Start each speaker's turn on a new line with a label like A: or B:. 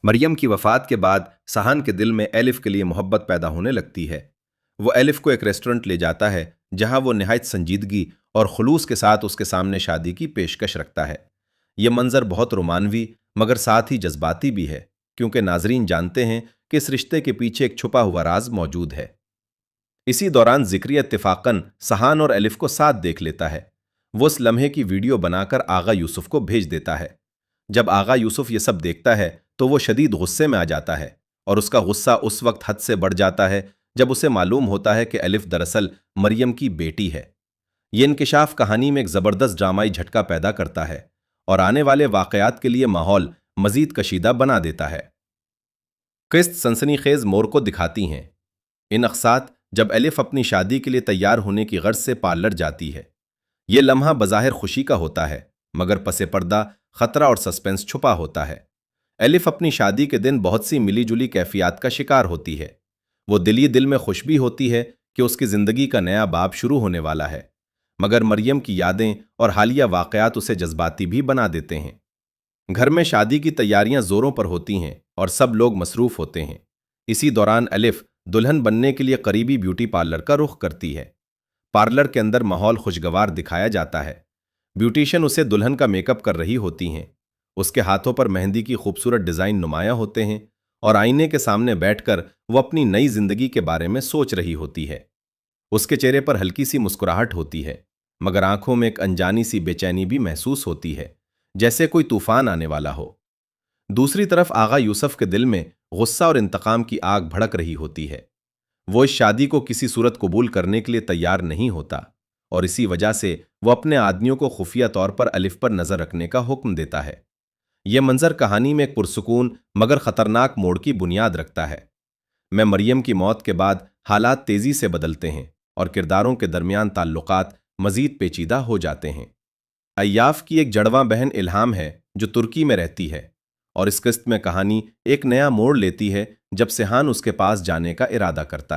A: मरियम की वफात के बाद सहान के दिल में एलिफ के लिए मोहब्बत पैदा होने लगती है। वो एलिफ को एक रेस्टोरेंट ले जाता है जहां वो निहायत संजीदगी और खुलूस के साथ उसके सामने शादी की पेशकश रखता है। ये मंजर बहुत रोमानवी मगर साथ ही जज्बाती भी है, क्योंकि नाजरीन जानते हैं कि इस रिश्ते के पीछे एक छुपा हुआ राज मौजूद है। इसी दौरान जिक्रिया इत्तेफाकन सहान और एलिफ को साथ देख लेता है। वो उस लम्हे की वीडियो बनाकर आगा यूसुफ को भेज देता है। जब आगा यूसुफ ये सब देखता है तो वो शदीद गुस्से में आ जाता है, और उसका गुस्सा उस वक्त हद से बढ़ जाता है जब उसे मालूम होता है कि एलिफ दरअसल मरियम की बेटी है। ये इंकिशाफ कहानी में एक ज़बरदस्त ड्रामाई झटका पैदा करता है और आने वाले वाकयात के लिए माहौल मजीद कशीदा बना देता है। किस्त सनसनीखेज मोड़ को दिखाती हैं। इन अक्सात जब एलिफ अपनी शादी के लिए तैयार होने की गर्ज से पार्लर जाती है। ये लम्हा बज़ाहिर खुशी का होता है, मगर पसे पर्दा खतरा और सस्पेंस छुपा होता है। एलिफ अपनी शादी के दिन बहुत सी मिली जुली कैफियत का शिकार होती है। वो दिल ही दिल में खुश भी होती है कि उसकी जिंदगी का नया बाब शुरू होने वाला है, मगर मरियम की यादें और हालिया वाकयात उसे जज्बाती भी बना देते हैं। घर में शादी की तैयारियां जोरों पर होती हैं और सब लोग मसरूफ होते हैं। इसी दौरान एलिफ दुल्हन बनने के लिए करीबी ब्यूटी पार्लर का रुख करती है। पार्लर के अंदर माहौल खुशगवार दिखाया जाता है। ब्यूटिशियन उसे दुल्हन का मेकअप कर रही होती हैं। उसके हाथों पर मेहंदी की खूबसूरत डिजाइन नुमाया होते हैं और आईने के सामने बैठकर वो अपनी नई जिंदगी के बारे में सोच रही होती है। उसके चेहरे पर हल्की सी मुस्कुराहट होती है, मगर आंखों में एक अनजानी सी बेचैनी भी महसूस होती है, जैसे कोई तूफान आने वाला हो। दूसरी तरफ आगा यूसुफ के दिल में गुस्सा और इंतकाम की आग भड़क रही होती है। वो इस शादी को किसी सूरत कबूल करने के लिए तैयार नहीं होता, और इसी वजह से वो अपने आदमियों को खुफिया तौर पर अलिफ पर नजर रखने का हुक्म देता है। यह मंजर कहानी में एक पुरसुकून मगर खतरनाक मोड़ की बुनियाद रखता है। मैं मरियम की मौत के बाद हालात तेजी से बदलते हैं और किरदारों के दरमियान ताल्लुकात मजीद पेचीदा हो जाते हैं। अय्याफ की एक जड़वां बहन इल्हाम है जो तुर्की में रहती है, और इस किस्त में कहानी एक नया मोड़ लेती है जब सिहान उसके पास जाने का इरादा करता है।